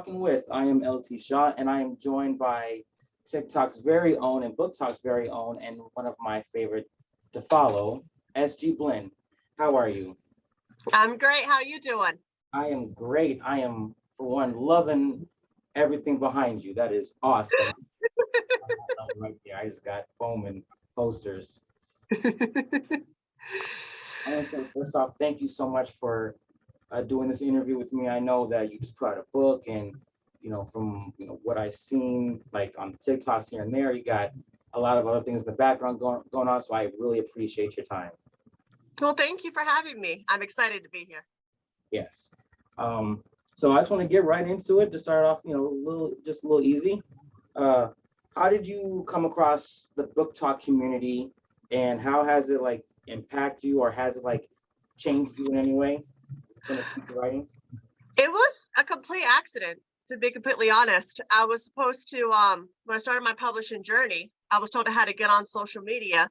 Talking With. I am LT Shaw, and I am joined by TikTok's very own and Book Talk's very own, and one of my favorite to follow, S.G. Blinn. How are you? I'm great. How you doing? I am great. I am, for one, loving everything behind you. That is awesome. Right there. I just got foam and posters. I want to say, first off, thank you so much for doing this interview with me. I know that you just put out a book, and from what I've seen, like on TikToks here and there, you got a lot of other things in the background going on. So I really appreciate your time. Well, thank you for having me. I'm excited to be here. Yes. So I just want to get right into it to start off, just a little easy. How did you come across the Book Talk community, and how has it like impact you, or has it like changed you in any way when it comes to writing? It was a complete accident, to be completely honest. I was supposed to, when I started my publishing journey, I was told I had to get on social media.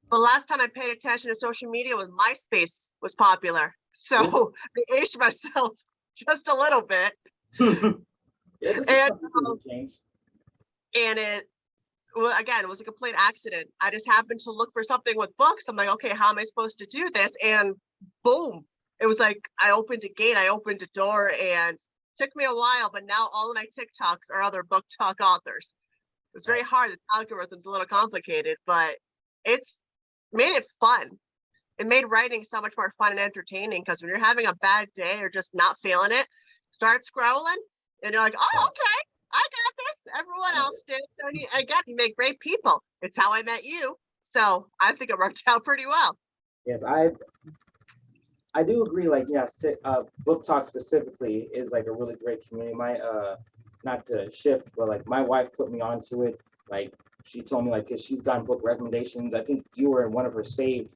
But last time I paid attention to social media was MySpace was popular. So I aged myself just a little bit. Yeah, and it, well, again, it was a complete accident. I just happened to look for something with books. I'm like, okay, how am I supposed to do this? And boom, it was like I opened a gate, I opened a door, and it took me a while, but now all of my TikToks are other Book Talk authors. It's very hard. The algorithm's a little complicated, but it's made it fun. It made writing so much more fun and entertaining, because when you're having a bad day or just not feeling it, start scrolling and you're like, oh, okay, I got this. Everyone else did. So you make great people. It's how I met you. So I think it worked out pretty well. Yes, I do agree. Like, yes, Book Talk specifically is like a really great community. My not to shift, but like my wife put me onto it. Like, she told me, like, because she's gotten book recommendations. I think you were in one of her saved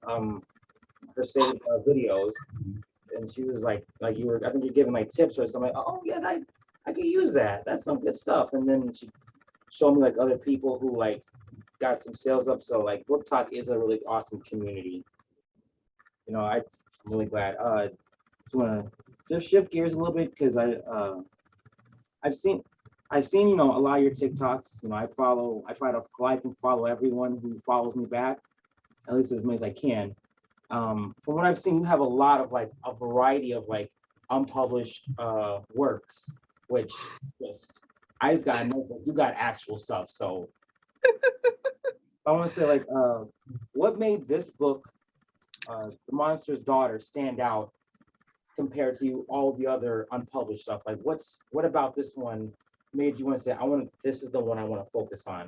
videos, and she was like you were. I think you're giving like tips or something. Like, oh yeah, I could use that. That's some good stuff. And then she showed me like other people who like got some sales up. So like Book Talk is a really awesome community. I'm really glad. Just want to just shift gears a little bit, because I've seen a lot of your TikToks. I try to like and follow everyone who follows me back, at least as many as I can. From what I've seen, you have a lot of like a variety of like unpublished works, which I just gotta know that you got actual stuff. So I want to say, like, what made this book, The Monster's Daughter, stand out compared to all the other unpublished stuff? Like, what about this one made you want to say, this is the one I want to focus on?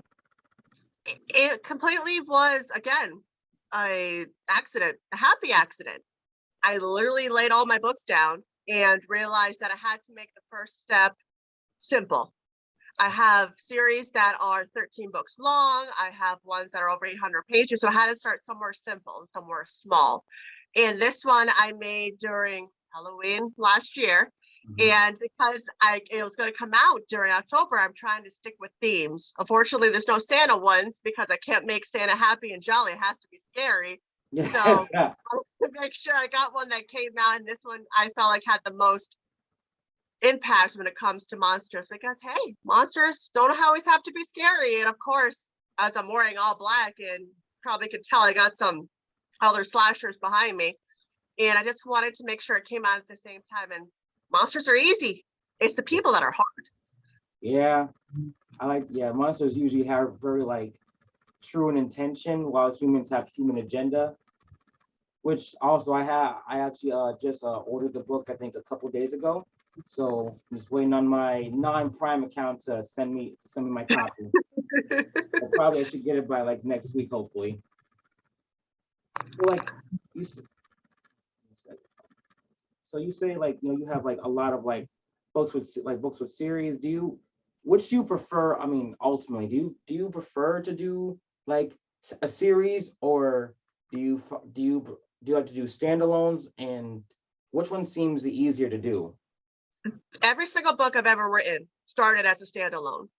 It completely was, again, a happy accident. I literally laid all my books down and realized that I had to make the first step simple. I have series that are 13 books long. I have ones that are over 800 pages. So I had to start somewhere simple and somewhere small. And this one I made during Halloween last year. And because it was going to come out during October, I'm trying to stick with themes. Unfortunately, there's no Santa ones, because I can't make Santa happy and jolly. It has to be scary. So I wanted to make sure I got one that came out, and this one I felt like had the most impact when it comes to monsters, because hey, monsters don't always have to be scary. And of course, as I'm wearing all black, and probably could tell I got some other slashers behind me, and I just wanted to make sure it came out at the same time. And monsters are easy. It's the people that are hard. Yeah, monsters usually have very like true in intention, while humans have human agenda. Which also I actually just ordered the book, I think, a couple days ago. So just waiting on my non-Prime account to send me my copy. I should get it by like next week, hopefully. So like you say like you have like a lot of like books with series. Which do you prefer? I mean, ultimately, do you prefer to do like a series, or do you like to do standalones, and which one seems the easier to do? Every single book I've ever written started as a standalone.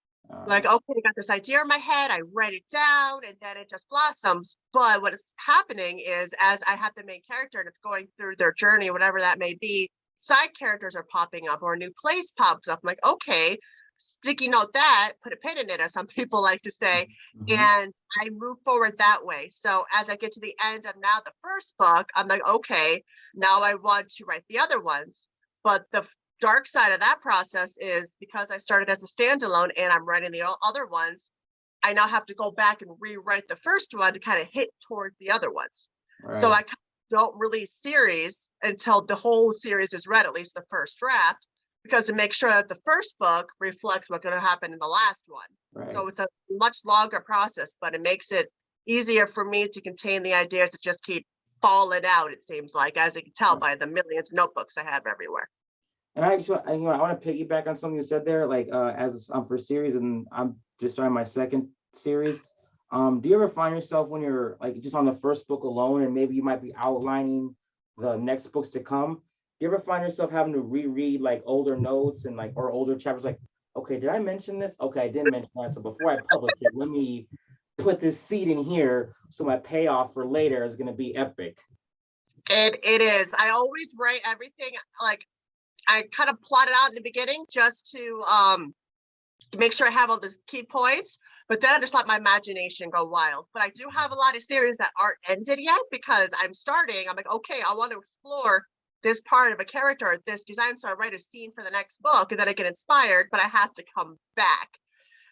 Like, okay, I got this idea in my head, I write it down, and then it just blossoms. But what is happening is, as I have the main character and it's going through their journey, whatever that may be, side characters are popping up or a new place pops up. I'm like, okay, sticky note that, put a pin in it, as some people like to say, and I move forward that way. So as I get to the end of now the first book, I'm like, okay, now I want to write the other ones. But the dark side of that process is because I started as a standalone and I'm writing the other ones, I now have to go back and rewrite the first one to kind of hit towards the other ones. Right. So I don't release series until the whole series is read, at least the first draft, because to make sure that the first book reflects what's going to happen in the last one. Right. So it's a much longer process, but it makes it easier for me to contain the ideas that just keep falling out, it seems like, as you can tell by the millions of notebooks I have everywhere. And I actually, I want to piggyback on something you said there, like as for series, and I'm just starting my second series. Do you ever find yourself when you're like just on the first book alone, and maybe you might be outlining the next books to come? Do you ever find yourself having to reread like older notes and like or older chapters? Like, okay, did I mention this? Okay, I didn't mention that. So before I publish it, let me put this seed in here so my payoff for later is going to be epic. It is. I always write everything like I kind of plot it out in the beginning just to make sure I have all the key points, but then I just let my imagination go wild. But I do have a lot of series that aren't ended yet because I'm starting. I'm like, okay, I want to explore this part of a character or this design, so I write a scene for the next book, and then I get inspired, but I have to come back.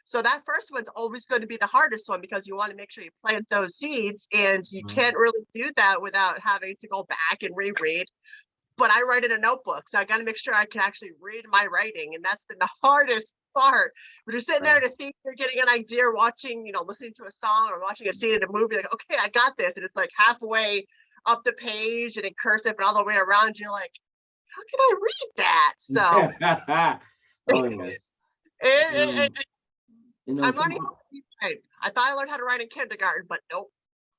So that first one's always going to be the hardest one because you want to make sure you plant those seeds, and you can't really do that without having to go back and reread. But I write in a notebook, so I got to make sure I can actually read my writing, and that's been the hardest part. When you're sitting there in a theater getting an idea, watching, listening to a song or watching a scene in a movie, like, okay, I got this, and it's like halfway up the page and in cursive and all the way around, you're like, how can I read that? So oh yes. I'm learning how to read. I thought I learned how to write in kindergarten, but nope.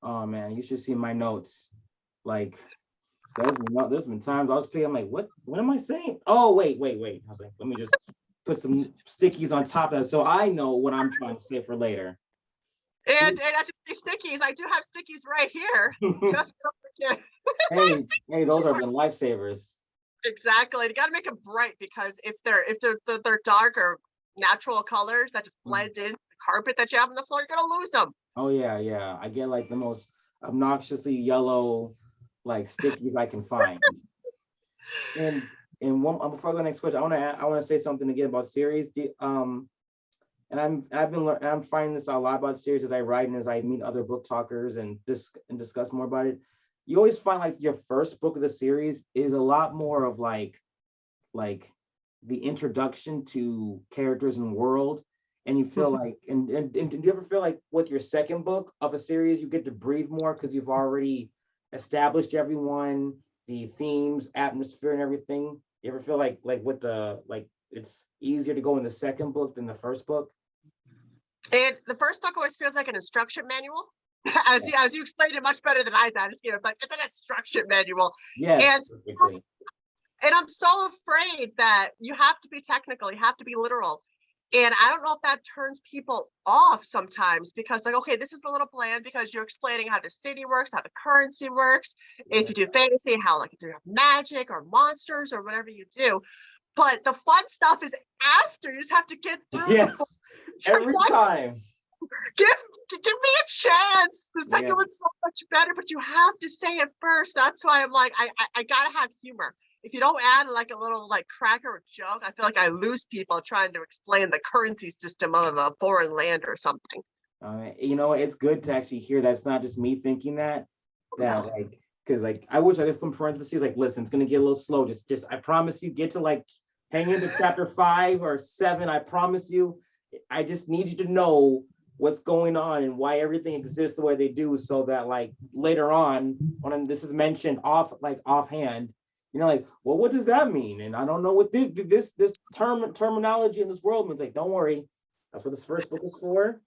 Oh man, you should see my notes. Like there's been times I was playing, I'm like, what am I saying? Oh, wait. I was like, let me just put some stickies on top of that so I know what I'm trying to say for later. And I just say stickies. I do have stickies right here. Just don't forget. hey, those are the lifesavers. Exactly. You got to make them bright because if they're dark or natural colors that just blend in the carpet that you have on the floor, you're gonna lose them. Oh yeah. I get like the most obnoxiously yellow like stickies I can find. And one before I go to the next question, I want to say something again about series. And I'm finding this a lot about series as I write and as I meet other book talkers and discuss more about it. You always find like your first book of the series is a lot more of like the introduction to characters and world, and you feel like and do you ever feel like with your second book of a series you get to breathe more because you've already established everyone, the themes, atmosphere, and everything? You ever feel like with the it's easier to go in the second book than the first book? And the first book always feels like an instruction manual. As you explained it much better than I did. It's like it's an instruction manual. Yes, and I'm so afraid that you have to be technical, you have to be literal. And I don't know if that turns people off sometimes because like, okay, this is a little bland because you're explaining how the city works, how the currency works. If you do fantasy, how like if you have magic or monsters or whatever you do. But the fun stuff is after. You just have to get through. Yes, every time. Give me a chance. The second one's so much better, but you have to say it first. That's why I'm like, I gotta have humor. If you don't add like a little like cracker or joke, I feel like I lose people trying to explain the currency system of a foreign land or something. It's good to actually hear that. It's not just me thinking that like, because like I wish I just put parentheses like, listen, it's gonna get a little slow. Just I promise you, get to like hang into chapter 5 or 7. I promise you. I just need you to know what's going on and why everything exists the way they do, so that like later on when this is mentioned offhand, like, well, what does that mean? And I don't know what this terminology in this world means. Like, don't worry, that's what this first book is for.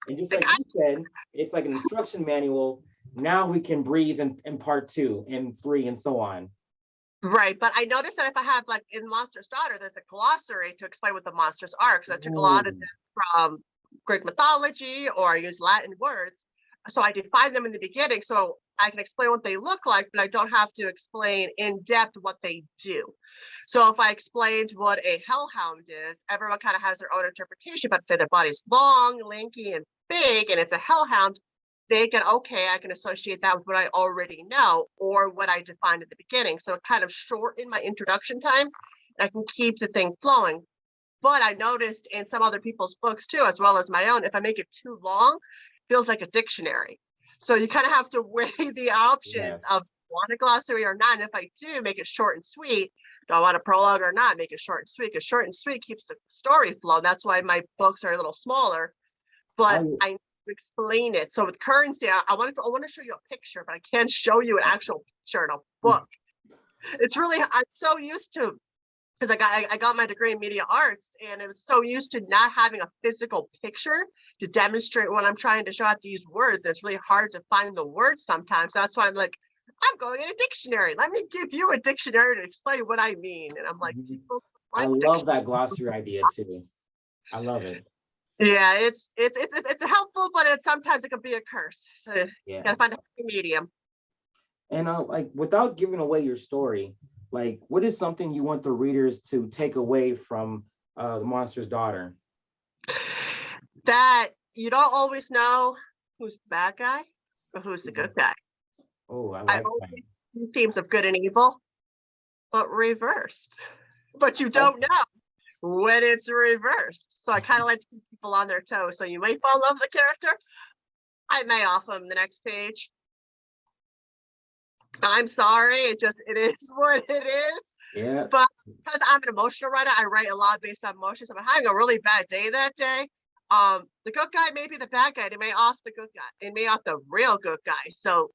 And just like you said, it's like an instruction manual. Now we can breathe in part 2 and 3 and so on. Right, but I noticed that if I have like in Monster's Daughter, there's a glossary to explain what the monsters are because I took a lot of them from Greek mythology or I use Latin words. So I define them in the beginning so I can explain what they look like, but I don't have to explain in depth what they do. So if I explained what a hellhound is, everyone kind of has their own interpretation, but say their body's long, lanky, and big, and it's a hellhound, they can, okay, I can associate that with what I already know or what I defined at the beginning. So it kind of shortened my introduction time. I can keep the thing flowing. But I noticed in some other people's books too, as well as my own, if I make it too long, it feels like a dictionary. So you kind of have to weigh the options of Yes. want a glossary or not. And if I do, make it short and sweet. Do I want a prologue or not? Make it short and sweet, because short and sweet keeps the story flow. That's why my books are a little smaller, I but I need to explain it. So with currency, I want to show you a picture, but I can't show you an actual picture in a book. It's really, I'm so used to, because I got my degree in media arts, and I was so used to not having a physical picture to demonstrate what I'm trying to show at these words. It's really hard to find the words sometimes. That's why I'm like, I'm going in a dictionary. Let me give you a dictionary to explain what I mean. And I'm like, Mhm. people I like love that dictionary. glossary idea too. I love it. Yeah, it's helpful, but it's sometimes it can be a curse. So you Yeah. gotta find a happy medium. And like without giving away your story, like what is something you want the readers to take away from The Monster's Daughter? That you don't always know who's the bad guy or who's the good guy. Oh, I I like always that. see themes of good and evil, but reversed. But you don't know when it's reversed. So I kind of like to keep people on their toes. So you may fall in love with the character. I may off them the next page. I'm sorry. It is what it is. Yeah. But because I'm an emotional writer, I write a lot based on emotions. If I'm having a really bad day that day, the good guy may be the bad guy. It may off the good guy. It may off the real good guy. So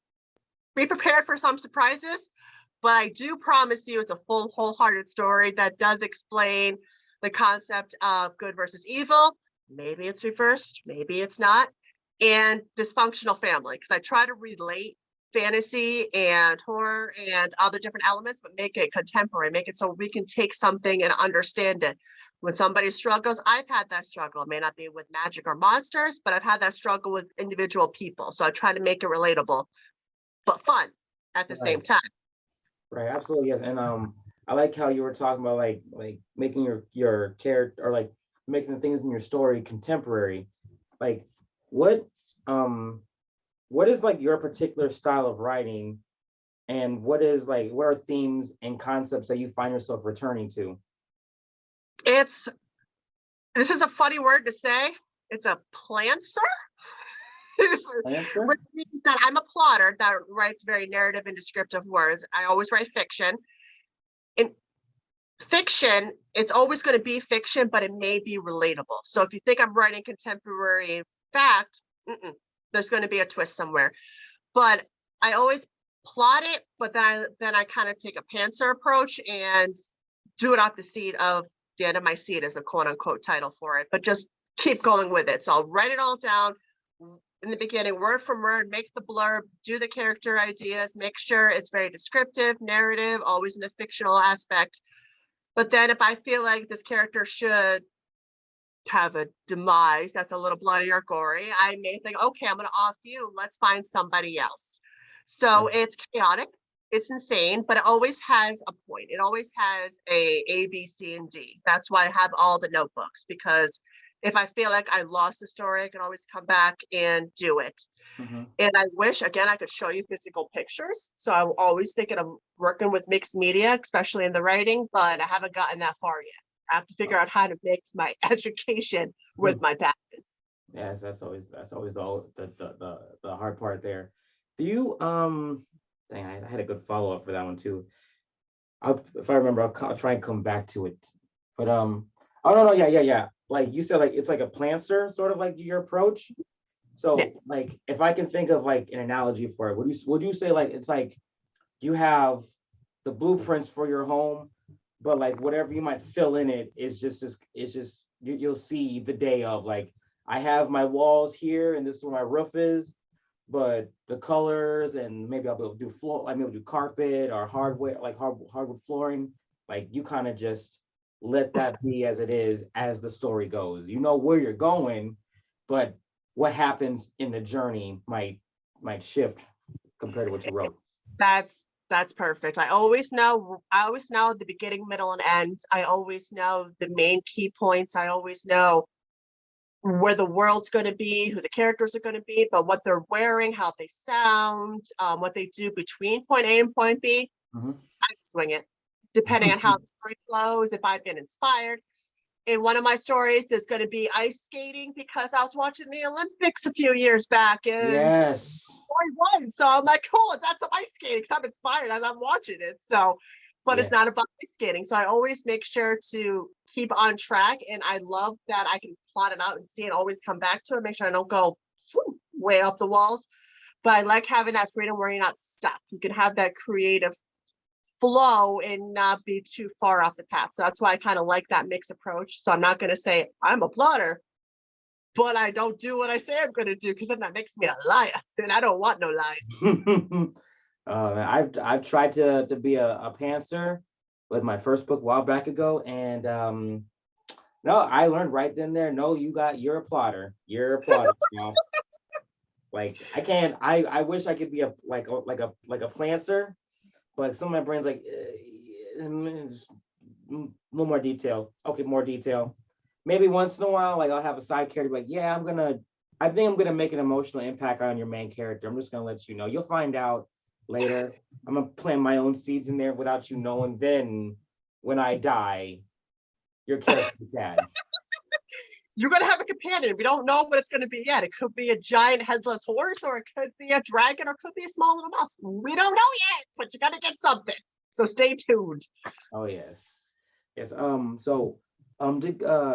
be prepared for some surprises. But I do promise you it's a full, wholehearted story that does explain the concept of good versus evil. Maybe it's reversed, maybe it's not. And dysfunctional family, because I try to relate fantasy and horror and other different elements, but make it contemporary, make it so we can take something and understand it. When somebody struggles, I've had that struggle. It may not be with magic or monsters, but I've had that struggle with individual people. So I try to make it relatable, but fun at the same Right. time. Right. Absolutely. Yes. And I like how you were talking about like making your character or like making the things in your story contemporary. Like what um what is like your particular style of writing, and what are themes and concepts that you find yourself returning to? It's This is a funny word to say. It's a plantser, Answer? which means that I'm a plotter that writes very narrative and descriptive words. I always write fiction. In fiction, it's always going to be fiction, but it may be relatable. So if you think I'm writing contemporary fact, there's going to be a twist somewhere. But I always plot it, but then I kind of take a pantser approach and do it off the seed of the end of my seed as a quote unquote title for it, but just keep going with it. So I'll write it all down in the beginning, word for word, make the blurb, do the character ideas, make sure it's very descriptive, narrative, always in the fictional aspect. But then if I feel like this character should have a demise that's a little bloody or gory, I may think, okay, I'm going to off you. Let's find somebody else. So it's chaotic, it's insane, but it always has a point. It always has A, B, C, and D. That's why I have all the notebooks, because if I feel like I lost the story, I can always come back and do it. Mhm. And I wish, again, I could show you physical pictures. So I'm always thinking of working with mixed media, especially in the writing, but I haven't gotten that far yet. I have to figure out how to mix my education with my passion. Yes, that's always the hard part there. Do you dang, I had a good follow-up for that one too. If I remember, I'll try and come back to it. But oh no, yeah. Like you said, like it's like a planter, sort of like your approach. Yeah. So like if I can think of like an analogy for it, would you say like it's like you have the blueprints for your home, but like whatever you might fill in it is just you'll see the day of like I have my walls here and this is where my roof is, but the colors and maybe I'll be able to do floor, like maybe do carpet or hardware, like hardwood flooring. Like you kind of just let that be as it is as the story goes. You know where you're going, but what happens in the journey might shift compared to what you wrote. That's perfect. I always know the beginning, middle, and end. I always know the main key points. I always know where the world's going to be, who the characters are going to be, but what they're wearing, how they sound, what they do between point A and point B. Mhm. I swing it, depending on how the story flows, if I've been inspired. In one of my stories, there's going to be ice skating because I was watching the Olympics a few years back and Yes. I won. So I'm like, cool, that's some ice skating because I'm inspired as I'm watching it. So, but it's Yeah. not about ice skating. So I always make sure to keep on track. And I love that I can plot it out and see it, always come back to it, make sure I don't go way off the walls. But I like having that freedom where you're not stuck. You can have that creative flow and not be too far off the path. So that's why I kind of like that mixed approach. So I'm not going to say I'm a plotter, but I don't do what I say I'm going to do because then that makes me a liar. And I don't want no lies. I've tried to be a pantser with my first book a while back ago, and no, I learned right then there. No, you're a plotter. You're a plotter, boss. Like I can't. I wish I could be a pantser, but some of my brain's like just a little more detail. Okay, more detail. Maybe once in a while, like I'll have a side character like, yeah, I think I'm gonna make an emotional impact on your main character. I'm just gonna let you know. You'll find out later. I'm gonna plant my own seeds in there without you knowing. Then when I die, your character is sad. You're going to have a companion. We don't know what it's going to be yet. It could be a giant headless horse, or it could be a dragon, or it could be a small little mouse. We don't know yet, but you're going to get something. So stay tuned. Oh yes, yes. To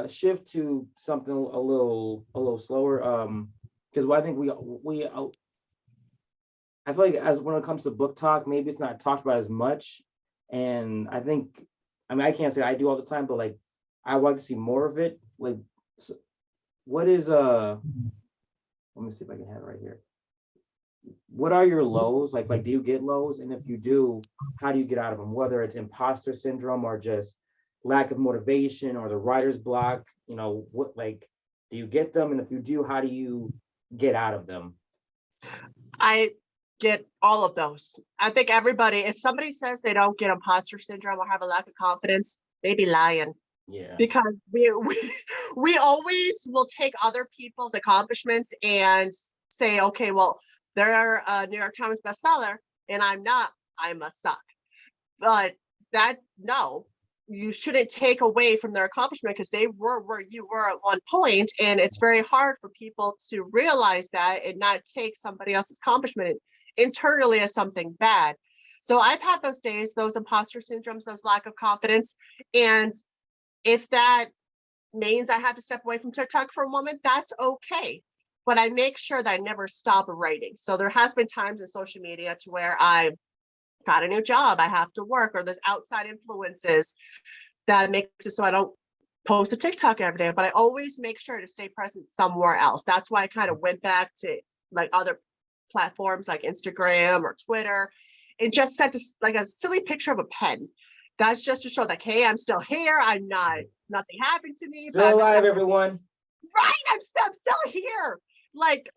shift to something a little slower. Because I think I feel like as when it comes to book talk, maybe it's not talked about as much. And I mean, I can't say I do all the time, but like I would like to see more of it. Like, what is let me see if I can have it right here. What are your lows? Like do you get lows? And if you do, how do you get out of them? Whether it's imposter syndrome or just lack of motivation or the writer's block, what like do you get them? And if you do, how do you get out of them? I get all of those. I think everybody, if somebody says they don't get imposter syndrome or have a lack of confidence, they be lying. Yeah. Because we always will take other people's accomplishments and say, okay, well, they're a New York Times bestseller and I'm not, I must suck. But no, you shouldn't take away from their accomplishment because they were where you were at one point. And it's very hard for people to realize that and not take somebody else's accomplishment internally as something bad. So I've had those days, those imposter syndromes, those lack of confidence. And if that means I have to step away from TikTok for a moment, that's okay. But I make sure that I never stop writing. So there has been times in social media to where I got a new job, I have to work, or there's outside influences that makes it so I don't post a TikTok every day, but I always make sure to stay present somewhere else. That's why I kind of went back to like other platforms like Instagram or Twitter and just sent like a silly picture of a pen. That's just to show that, hey, I'm still here. I'm not, nothing happened to me. Still alive, everyone. Right, I'm still here. Like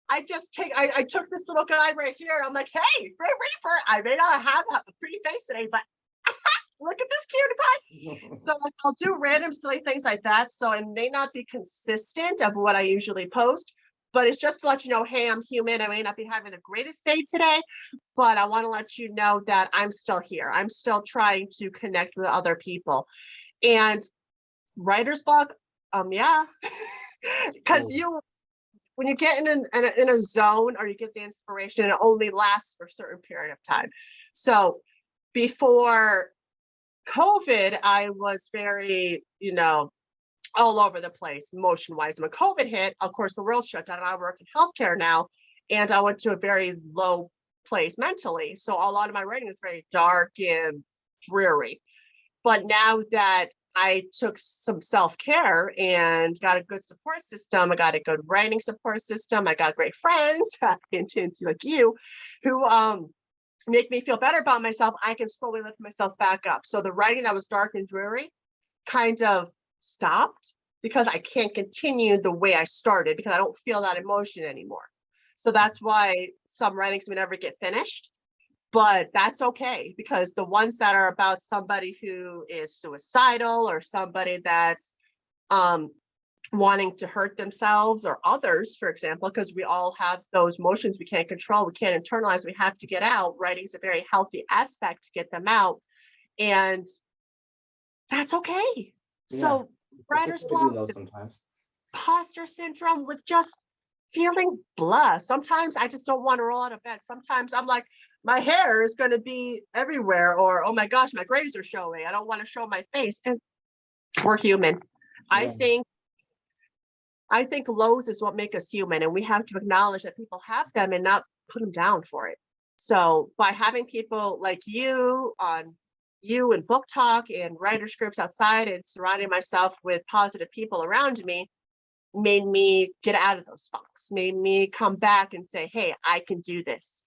I took this little guy right here. I'm like, hey, Fred Reaper, I may not have a pretty face today, but look at this cutie pie. So like, I'll do random silly things like that. So it may not be consistent of what I usually post, but it's just to let you know, hey, I'm human. I may not be having the greatest day today, but I want to let you know that I'm still here. I'm still trying to connect with other people. And writer's block, yeah, because when you get in a zone or you get the inspiration, it only lasts for a certain period of time. So before COVID, I was very, all over the place, motion wise. When COVID hit, of course, the world shut down. I work in healthcare now, and I went to a very low place mentally. So a lot of my writing is very dark and dreary. But now that I took some self-care and got a good support system, I got a good writing support system, I got great friends, intense like you, who make me feel better about myself, I can slowly lift myself back up. So the writing that was dark and dreary kind of stopped. because I can't continue the way I started because I don't feel that emotion anymore. So that's why some writings may never get finished, but that's okay, because the ones that are about somebody who is suicidal or somebody that's wanting to hurt themselves or others, for example, because we all have those emotions we can't control, we can't internalize, we have to get out. Writing's a very healthy aspect to get them out, and that's okay. Yeah. So It's writer's okay to be block, low sometimes. imposter syndrome with just feeling blah. Sometimes I just don't want to roll out of bed. Sometimes I'm like, my hair is going to be everywhere, or oh my gosh, my grays are showing. I don't want to show my face. And we're human. I Yeah. think lows is what make us human, and we have to acknowledge that people have them and not put them down for it. So by having people like you on you and book talk and writers groups outside and surrounding myself with positive people around me made me get out of those funks, made me come back and say, hey, I can do this.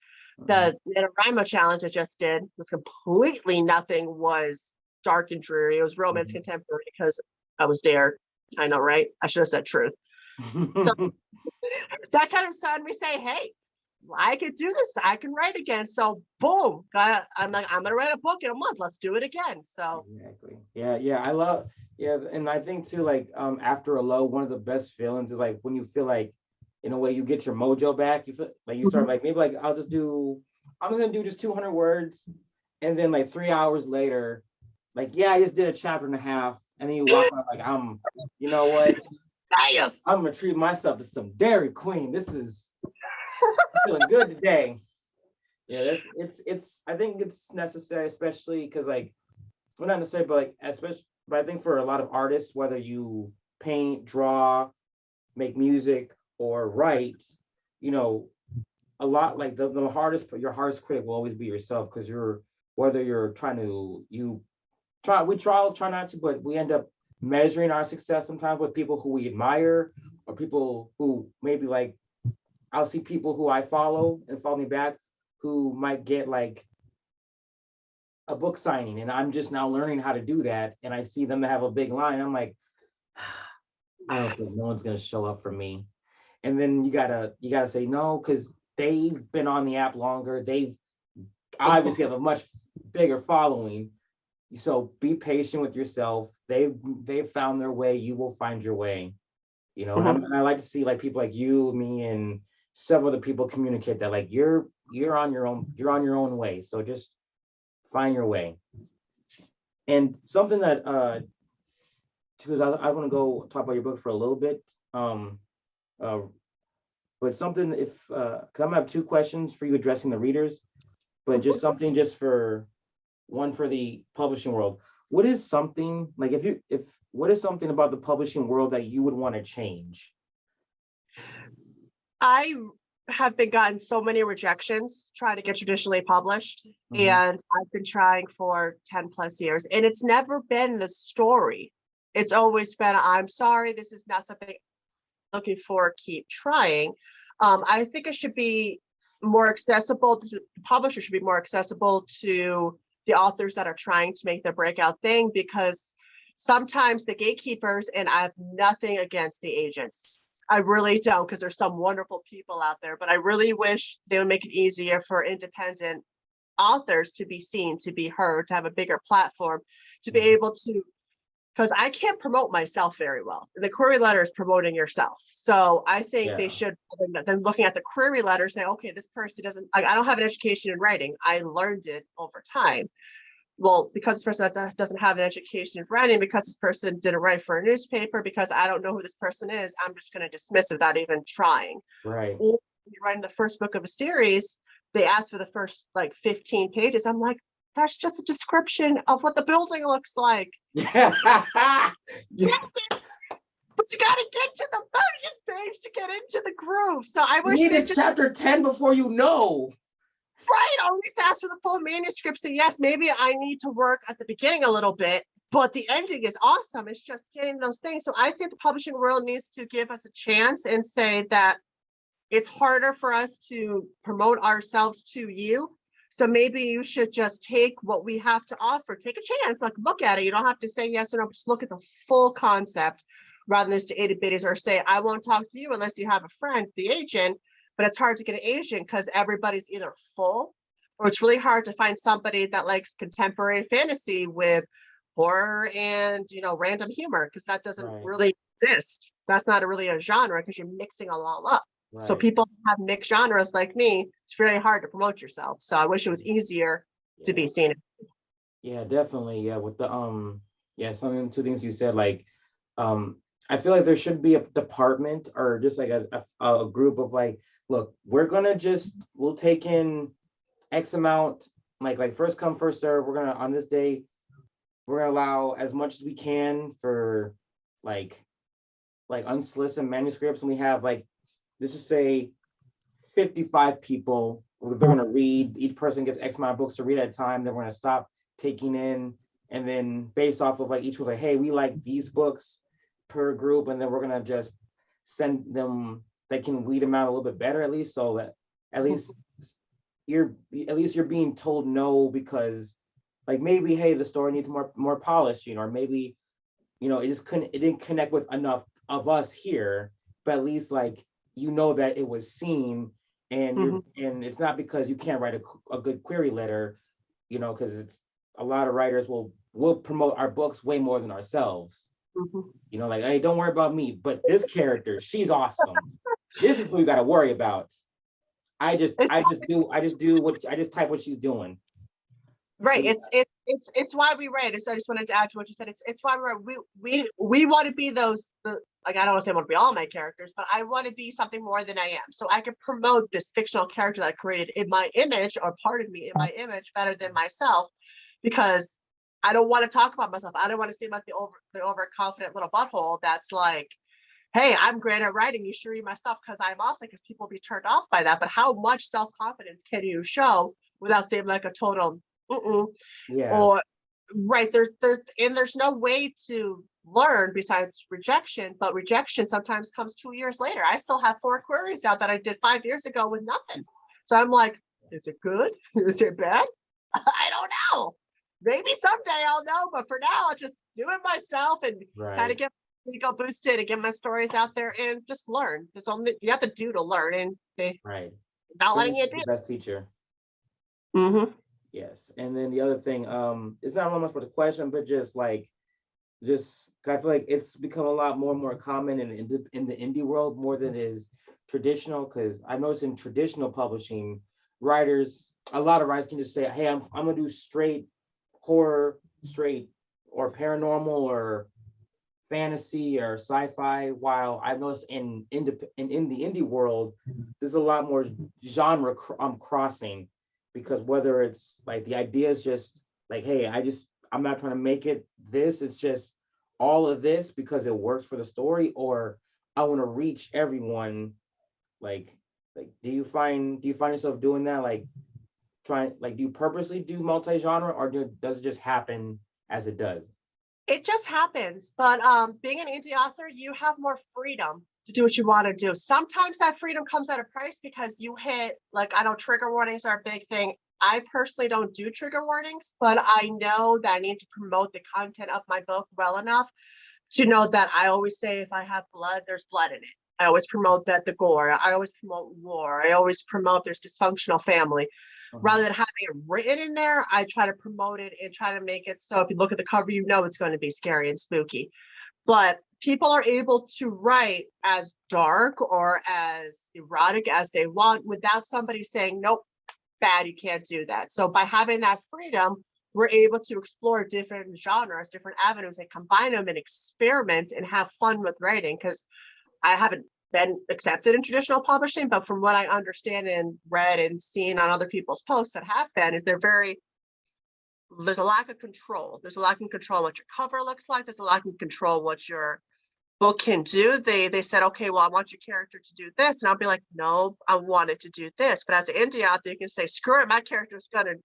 The NaNoWriMo challenge I just did was completely nothing, was dark and dreary. It was romance contemporary because I was there. I know, right? I should have said truth. So that kind of started me saying, hey, I could do this. I can write again. So boom, I'm like, I'm gonna write a book in a month. Let's do it again. So exactly. Yeah. And I think too, like after a low, one of the best feelings is like when you feel like in a way you get your mojo back. You feel like you start like maybe like I'm just gonna do just 200 words, and then like 3 hours later, like yeah, I just did a chapter and a half, and then you walk out like you know what? yes. I'm gonna treat myself to some Dairy Queen. This is feeling good today. Yeah, it's I think it's necessary, especially because like, well, not necessarily, but like especially, but I think for a lot of artists, whether you paint, draw, make music, or write, you know, a lot like the hardest, your hardest critic will always be yourself, because whether you're trying to try not to, but we end up measuring our success sometimes with people who we admire, or people who maybe like, I'll see people who I follow and follow me back who might get like a book signing, and I'm just now learning how to do that, and I see them have a big line. I'm like, I don't think no one's gonna show up for me. And then you gotta say no, because they've been on the app longer. They've obviously have a much bigger following. So be patient with yourself. They've found their way. You will find your way. You know, and I like to see like people like you, me, and several other people communicate that like you're on your own. You're on your own way. So just find your way. And something that because I want to go talk about your book for a little bit. But something if because I'm gonna have two questions for you addressing the readers, but just something just for one for the publishing world. What is something like if what is something about the publishing world that you would want to change? I have been gotten so many rejections trying to get traditionally published, and I've been trying for 10 plus years, and it's never been the story. It's always been, I'm sorry, this is not something I'm looking for, keep trying. I think it should be more accessible. The publisher should be more accessible to the authors that are trying to make their breakout thing, because sometimes the gatekeepers, and I have nothing against the agents, I really don't, because there's some wonderful people out there, but I really wish they would make it easier for independent authors to be seen, to be heard, to have a bigger platform, to be able to, because I can't promote myself very well. The query letter is promoting yourself. So I think they should, then looking at the query letter, say, okay, this person doesn't, I don't have an education in writing. I learned it over time. Well, because this person doesn't have an education in writing, because this person didn't write for a newspaper, because I don't know who this person is, I'm just going to dismiss it without even trying. Right. Or you're writing the first book of a series, they ask for the first like 15 pages. I'm like, that's just a description of what the building looks like. Yeah. But you got to get to the 30th page to get into the groove. So I wish you they needed chapter 10 before you know. Right, always ask for the full manuscript. So yes, maybe I need to work at the beginning a little bit, but the ending is awesome. It's just getting those things. So I think the publishing world needs to give us a chance and say that it's harder for us to promote ourselves to you. So maybe you should just take what we have to offer, take a chance, like look at it. You don't have to say yes or no, but just look at the full concept. rather than just to itty bitties or say, I won't talk to you unless you have a friend, the agent. But it's hard to get an agent because everybody's either full, or it's really hard to find somebody that likes contemporary fantasy with horror and, you know, random humor, because that doesn't Right. really exist. That's not really a genre because you're mixing it all up. So Right. people who have mixed genres like me, it's very hard to promote yourself. So I wish it was easier to be Yeah. seen. Yeah, definitely. Yeah, with the yeah, some of the two things you said, like I feel like there should be a department or just like a group of like, look, we'll take in X amount, like first come, first serve. We're gonna on this day, we're gonna allow as much as we can for like unsolicited manuscripts, and we have like, let's just say 55 people. They're gonna read, each person gets X amount of books to read at a time. Then we're gonna stop taking in, and then based off of like each one, like, hey, we like these books per group, and then we're gonna just send them, they can weed them out a little bit better, at least, so that at least you're being told no, because like maybe, hey, the story needs more polish, or maybe, it didn't connect with enough of us here, but at least like, that it was seen, and and it's not because you can't write a good query letter, because it's a lot of writers will promote our books way more than ourselves. Like, hey, don't worry about me, but this character, she's awesome. This is who you got to worry about. I just type what she's doing. Right. It's why we write. So I just wanted to add to what you said. It's why we want to be those, like, I don't want to say I want to be all my characters, but I want to be something more than I am. So I can promote this fictional character that I created in my image, or part of me in my image, better than myself, because I don't want to talk about myself. I don't want to seem like the overconfident little butthole that's like, hey, I'm great at writing, you should read my stuff because I'm awesome, because people be turned off by that. But how much self-confidence can you show without seeming like a total Yeah. or right, there's no way to learn besides rejection, but rejection sometimes comes 2 years later. I still have 4 queries out that I did 5 years ago with nothing. So I'm like, is it good? Is it bad? I don't know. Maybe someday I'll know, but for now I'll just do it myself and kind of get ego boosted and get my stories out there and just learn. There's only you have to do to learn, and they not letting you do. The best teacher. Yes. And then the other thing, it's not really much about the question, but just I feel like it's become a lot more and more common in the indie world more than it is traditional. Because I noticed in traditional publishing, a lot of writers can just say, hey, I'm gonna do straight horror, straight or paranormal or fantasy or sci-fi, while I've noticed in the indie world, there's a lot more genre crossing, because whether it's like the idea is just like, hey, I'm not trying to make it this, it's just all of this because it works for the story, or I want to reach everyone. Like do you find yourself doing that, like do you purposely do multi-genre, or does it just happen as it does? It just happens. But being an indie author, you have more freedom to do what you want to do. Sometimes that freedom comes at a price, because you hit, like, I know trigger warnings are a big thing. I personally don't do trigger warnings, but I know that I need to promote the content of my book well enough to know that I always say, if I have blood, there's blood in it. I always promote that the gore. I always promote war. I always promote there's dysfunctional family. Rather than having it written in there, I try to promote it and try to make it so if you look at the cover, it's going to be scary and spooky. But people are able to write as dark or as erotic as they want without somebody saying, nope, bad, you can't do that. So by having that freedom, we're able to explore different genres, different avenues, and combine them and experiment and have fun with writing. Because I haven't been accepted in traditional publishing, but from what I understand and read and seen on other people's posts that have been, is there's a lack of control. There's a lack of control what your cover looks like. There's a lack of control what your book can do. They said, okay, well, I want your character to do this. And I'll be like, no, I want it to do this. But as an indie author, you can say, screw it, my character is going to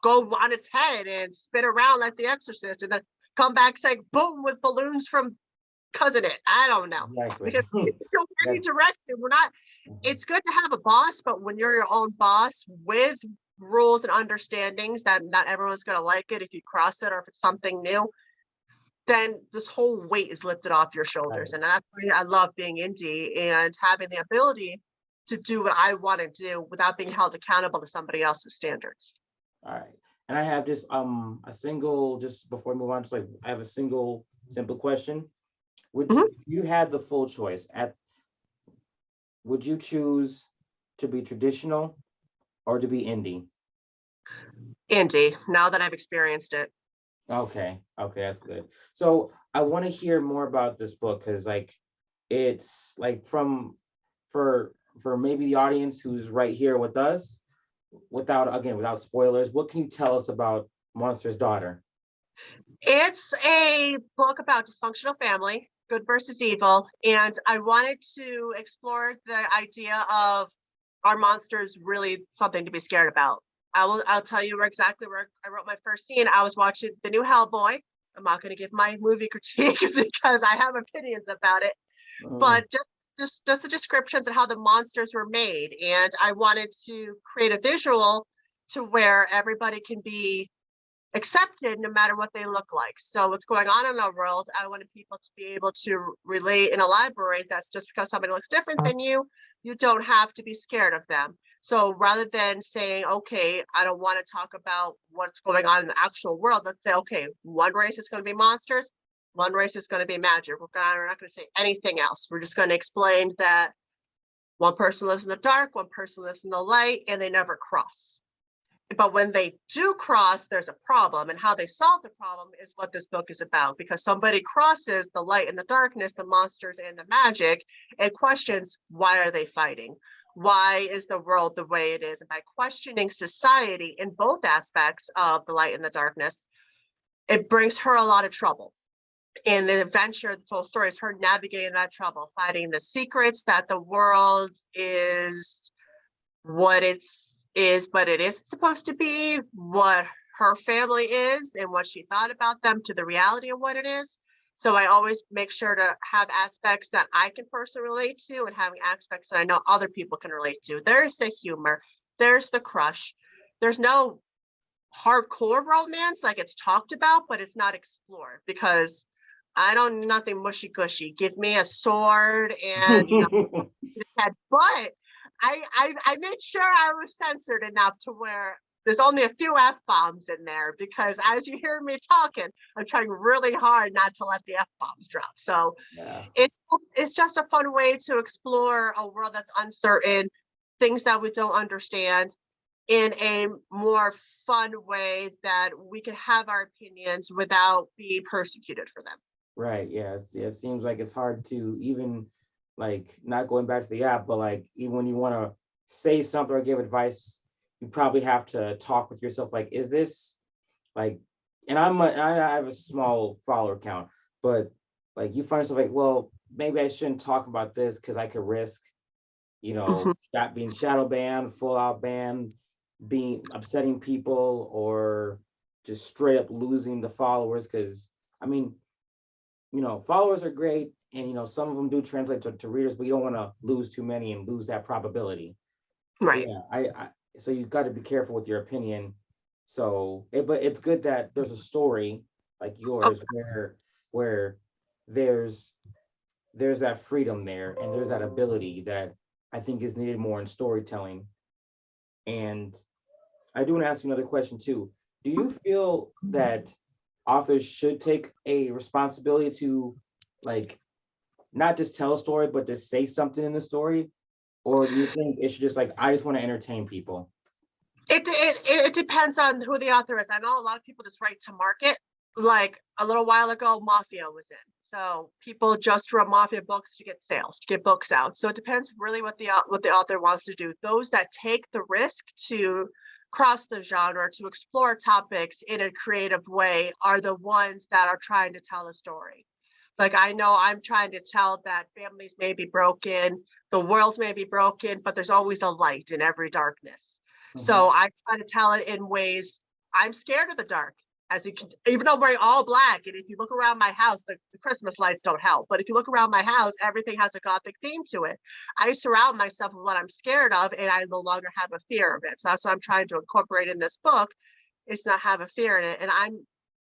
go on its head and spin around like The Exorcist, and then come back saying, boom, with balloons from cousin it. I don't know. Exactly. Because it's still very directed. We're not, it's good to have a boss, but when you're your own boss with rules and understandings that not everyone's going to like it if you cross it or if it's something new, then this whole weight is lifted off your Right. shoulders. And that's why I love being indie and having the ability to do what I want to do without being held accountable to somebody else's standards. All right. And I have just a single, just before we move on, just like I have a single simple question. Would Mhm. you, if you had the full choice would you choose to be traditional or to be indie? Indie, now that I've experienced it. Okay, okay, that's good. So I want to hear more about this book because like it's like from for maybe the audience who's right here with us, without spoilers, what can you tell us about Monster's Daughter? It's a book about dysfunctional family, good versus evil, and I wanted to explore the idea of, are monsters really something to be scared about? I'll tell you exactly where I wrote my first scene. I was watching the new Hellboy. I'm not going to give my movie critique because I have opinions about it, Mm, but just the descriptions and how the monsters were made, and I wanted to create a visual to where everybody can be accepted no matter what they look like. So what's going on in our world, I wanted people to be able to relate and elaborate. That's just because somebody looks different than you don't have to be scared of them. So rather than saying, okay, I don't want to talk about what's going on in the actual world, let's say, okay, one race is going to be monsters, one race is going to be magic. We're not going to say anything else. We're just going to explain that one person lives in the dark, one person lives in the light, and they never cross. But when they do cross, there's a problem, and how they solve the problem is what this book is about. Because somebody crosses the light and the darkness, the monsters and the magic, and questions, why are they fighting? Why is the world the way it is? And by questioning society in both aspects of the light and the darkness, it brings her a lot of trouble. And the adventure, this whole story is her navigating that trouble, finding the secrets that the world is what but it isn't supposed to be, what her family is and what she thought about them to the reality of what it is. So I always make sure to have aspects that I can personally relate to and having aspects that I know other people can relate to. There's the humor, there's the crush. There's no hardcore romance like it's talked about, but it's not explored because I don't need nothing mushy gushy. Give me a sword and head. But I made sure I was censored enough to where there's only a few F bombs in there because as you hear me talking, I'm trying really hard not to let the F bombs drop. So yeah. it's just a fun way to explore a world that's uncertain, things that we don't understand in a more fun way that we can have our opinions without being persecuted for them. Right. Yeah. It seems like it's hard to even like not going back to the app, but like even when you want to say something or give advice, you probably have to talk with yourself. Like, is this like, and I have a small follower count, but like you find yourself like, well, maybe I shouldn't talk about this because I could risk, Mhm. being shadow banned, full out banned, being upsetting people, or just straight up losing the followers. Because I mean, followers are great, and some of them do translate to readers, but you don't want to lose too many and lose that probability. But Right. yeah, I so you've got to be careful with your opinion. So, but it's good that there's a story like Oh, yours where there's there's that freedom there and there's that ability that I think is needed more in storytelling. And I do want to ask you another question too. Do you feel that authors should take a responsibility to like not just tell a story, but to say something in the story? Or do you think it should just like, I just want to entertain people? it depends on who the author is. I know a lot of people just write to market. Like a little while ago, Mafia was in. So people just wrote Mafia books to get sales, to get books out. So it depends really what the author wants to do. Those that take the risk to cross the genre, to explore topics in a creative way, are the ones that are trying to tell a story. Like I know I'm trying to tell that families may be broken, the world may be broken, but there's always a light in every darkness. Mhm. So I try to tell it in ways. I'm scared of the dark, as you can, even though I'm wearing all black. And if you look around my house, the Christmas lights don't help. But if you look around my house, everything has a gothic theme to it. I surround myself with what I'm scared of, and I no longer have a fear of it. So that's what I'm trying to incorporate in this book, is not have a fear in it. And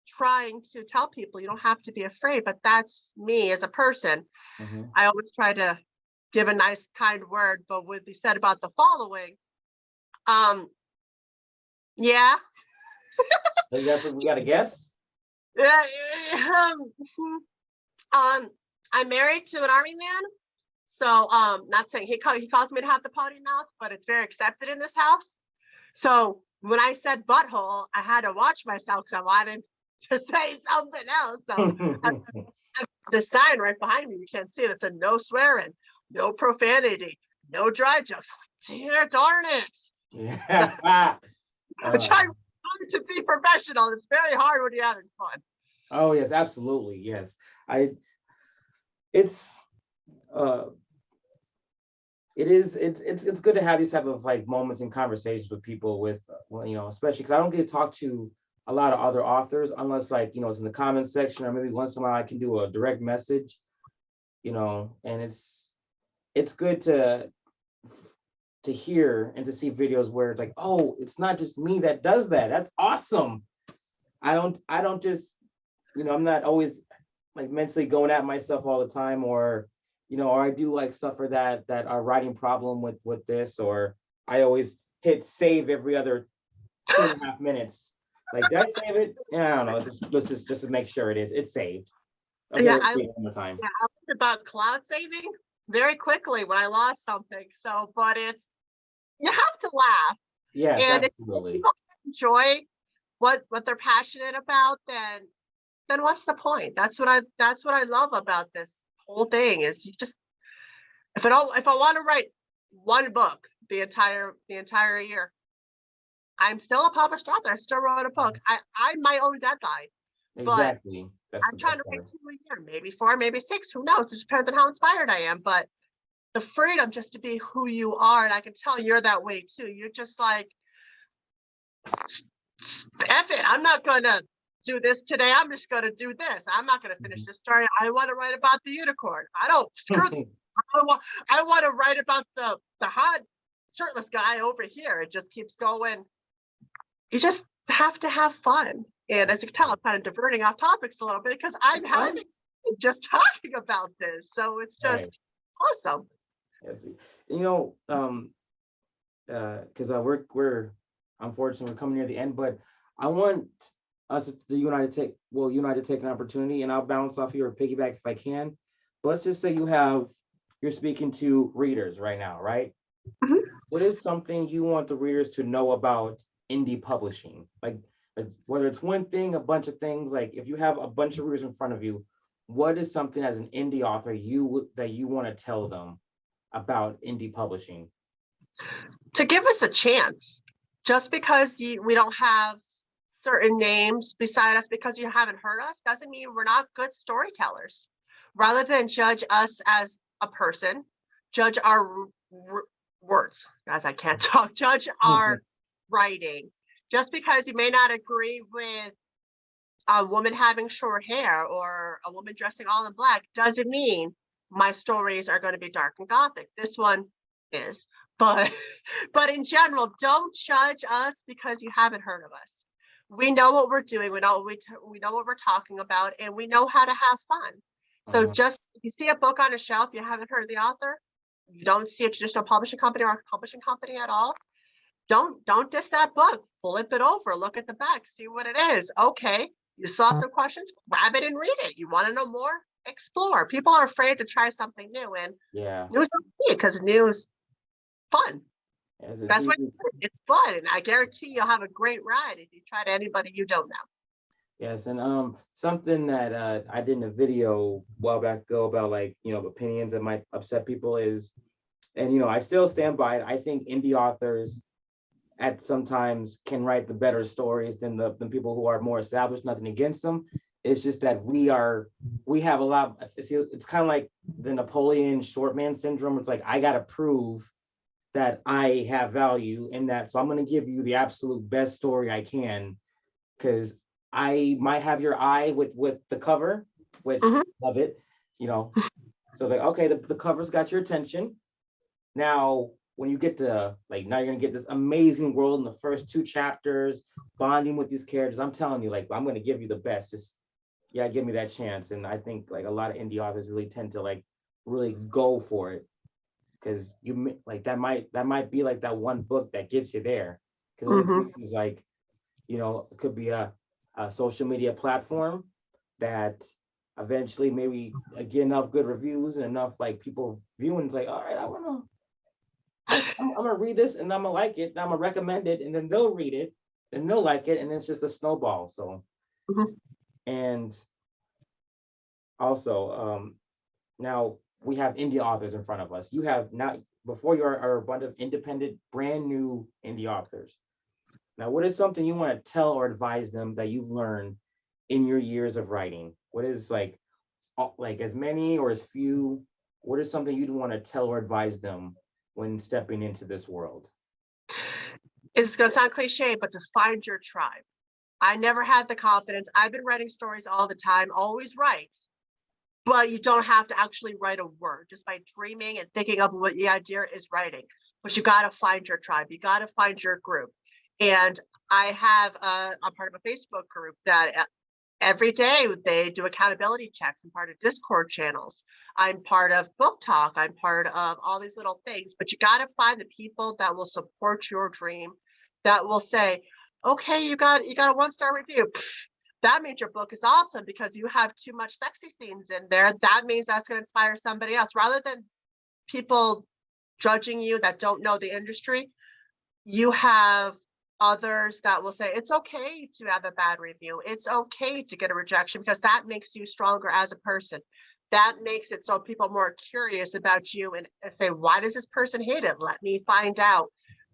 trying to tell people you don't have to be afraid, but that's me as a person. Mhm. I always try to give a nice, kind word, but what you said about the following, um, yeah, So we got a guest. yeah, I'm married to an army man, so not saying he calls me to have the potty mouth, but it's very accepted in this house. So when I said butthole, I had to watch myself because I wanted to say something else. So I have the sign right behind me. You can't see it. It said no swearing, no profanity, no dry jokes. I'm like, dear darn it. So Yeah. I'm trying to be professional. It's very hard when you're having fun. Oh yes, absolutely. Yes. It's uh it's good to have these type of like moments and conversations with people with well, especially because I don't get to talk to a lot of other authors unless like it's in the comments section or maybe once in a while I can do a direct message, and it's good to hear and to see videos where it's like, oh, it's not just me that does that. That's awesome. I don't just, I'm not always like mentally going at myself all the time, or I do like suffer that writing problem with this, or I always hit save every other 2.5 minutes. Like, did I save it? Yeah, I don't know. Just to make sure it's saved. Okay, Yeah, let's see it one more time. I learned about cloud saving very quickly when I lost something. So, but you have to laugh. Yes, And if absolutely. people enjoy what they're passionate about, then what's the point? That's what I love about this whole thing is you just if I want to write one book the entire year, I'm still a published author. I still wrote a book. I'm my own deadline, but Exactly. That's the I'm trying best to write part. 2 a year, maybe 4, maybe 6. Who knows? It depends on how inspired I am. But the freedom just to be who you are, and I can tell you're that way too. You're just like, F it, I'm not gonna do this today. I'm just gonna do this. I'm not gonna finish this story. I want to write about the unicorn. I don't screw. I want to write about the hot shirtless guy over here. It just keeps going. You just have to have fun. And as you can tell, I'm kind of diverting off topics a little bit because I'm That's fine. having just talking about this. So it's Right. just awesome. Yes. Because we're unfortunately we're coming near the end, but I want you and I to take an opportunity, and I'll bounce off your piggyback if I can. But let's just say you're speaking to readers right now, right? Mhm. What is something you want the readers to know about indie publishing? Like whether it's one thing, a bunch of things. Like if you have a bunch of readers in front of you, what is something as an indie author that you want to tell them about indie publishing? To give us a chance, just because we don't have certain names beside us because you haven't heard us doesn't mean we're not good storytellers. Rather than judge us as a person, judge our words, as I can't talk, judge our writing. Just because you may not agree with a woman having short hair or a woman dressing all in black doesn't mean my stories are going to be dark and gothic. This one is, but but in general, don't judge us because you haven't heard of us. We know what we're doing. We know what we're talking about, and we know how to have fun. So Uh-huh. just if you see a book on a shelf, you haven't heard the author, you don't see a traditional publishing company or a publishing company at all, don't diss that book. Flip it over, look at the back, see what it is. Okay, you saw some questions, grab it and read it. You want to know more? Explore. People are afraid to try something new, and Yeah, new is okay because new is fun. as it's That's what easy. it's fun, and I guarantee you'll have a great ride if you try to anybody you don't know. Yes, and something that I did in a video a while back ago about like opinions that might upset people is, and I still stand by it. I think indie authors at sometimes can write the better stories than people who are more established. Nothing against them. It's just that we have a lot. It's kind of like the Napoleon short man syndrome. It's like I got to prove that I have value in that, so I'm going to give you the absolute best story I can because I might have your eye with the cover, which Mhm. love it. So it's like, okay, the cover's got your attention. Now when you get to like, now you're gonna get this amazing world in the first 2 chapters, bonding with these characters. I'm telling you, like, I'm gonna give you the best. Just, yeah, give me that chance. And I think like a lot of indie authors really tend to like really go for it, because like that might be like that one book that gets you there. Because other Hmm. places, like, it could be a social media platform that eventually maybe get enough good reviews and enough like people viewing. It's like, all right, I'm gonna read this and I'm gonna like it, and I'm gonna recommend it, and then they'll read it and they'll like it, and it's just a snowball. So, Hmm. and also, now we have indie authors in front of us. You have not before, you are a bunch of independent, brand new indie authors. Now, what is something you want to tell or advise them that you've learned in your years of writing? What is like as many or as few? What is something you'd want to tell or advise them when stepping into this world? It's going to sound cliche, but to find your tribe. I never had the confidence. I've been writing stories all the time, always write, but you don't have to actually write a word. Just by dreaming and thinking of what the idea is, writing. But you got to find your tribe. You got to find your group. And I'm part of a Facebook group that every day they do accountability checks. I'm part of Discord channels. I'm part of book talk. I'm part of all these little things, but you got to find the people that will support your dream, that will say, okay, you got a 1-star review. Pfft, that means your book is awesome because you have too much sexy scenes in there. That means that's going to inspire somebody else. Rather than people judging you that don't know the industry, you have others that will say it's okay to have a bad review. It's okay to get a rejection because that makes you stronger as a person. That makes it so people are more curious about you and say, why does this person hate it? Let me find out.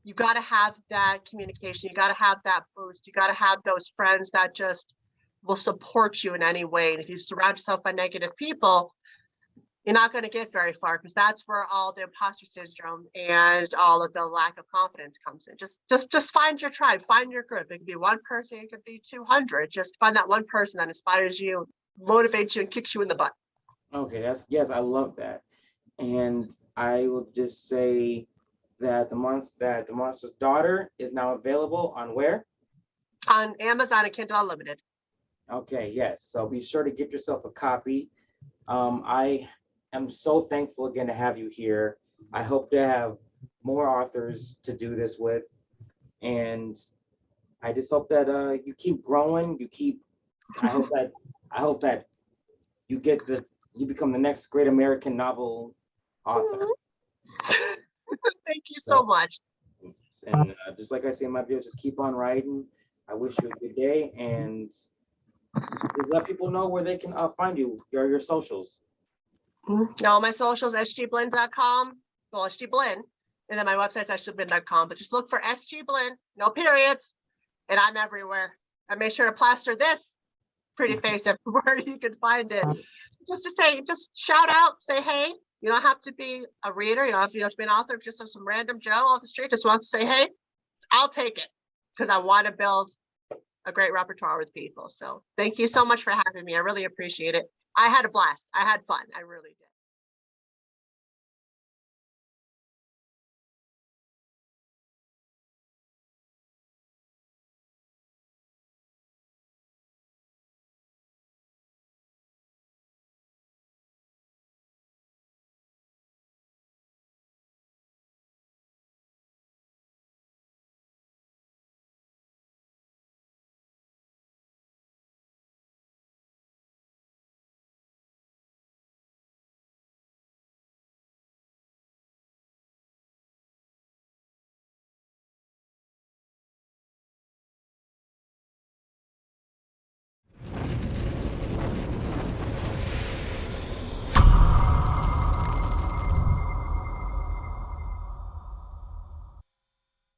You got to have that communication. You got to have that boost. You got to have those friends that just will support you in any way. And if you surround yourself by negative people, you're not going to get very far because that's where all the imposter syndrome and all of the lack of confidence comes in. Just find your tribe, find your group. It could be one person, it could be 200. Just find that one person that inspires you, motivates you, and kicks you in the butt. Okay, yes, I love that. And I will just say that the monster's daughter is now available on where? On Amazon and Kindle Unlimited. Okay, yes. So be sure to get yourself a copy. I am so thankful again to have you here. I hope to have more authors to do this with, and I just hope that you keep growing. I hope that I hope that you become the next great American novel author. Thank you so So, much. and just like I say in my videos, just keep on writing. I wish you a good day, and just let people know where they can find you, your socials. All my socials, sgblinn.com, well, SG Blinn, and then my website's sgblinn.com, but just look for SG Blinn, no periods, and I'm everywhere. I made sure to plaster this pretty face everywhere you can find it. Just to say, just shout out, say, hey, you don't have to be a reader, you don't have to be an author, just some random Joe off the street just wants to say, hey, I'll take it, because I want to build a great repertoire with people. So thank you so much for having me. I really appreciate it. I had a blast. I had fun. I really did.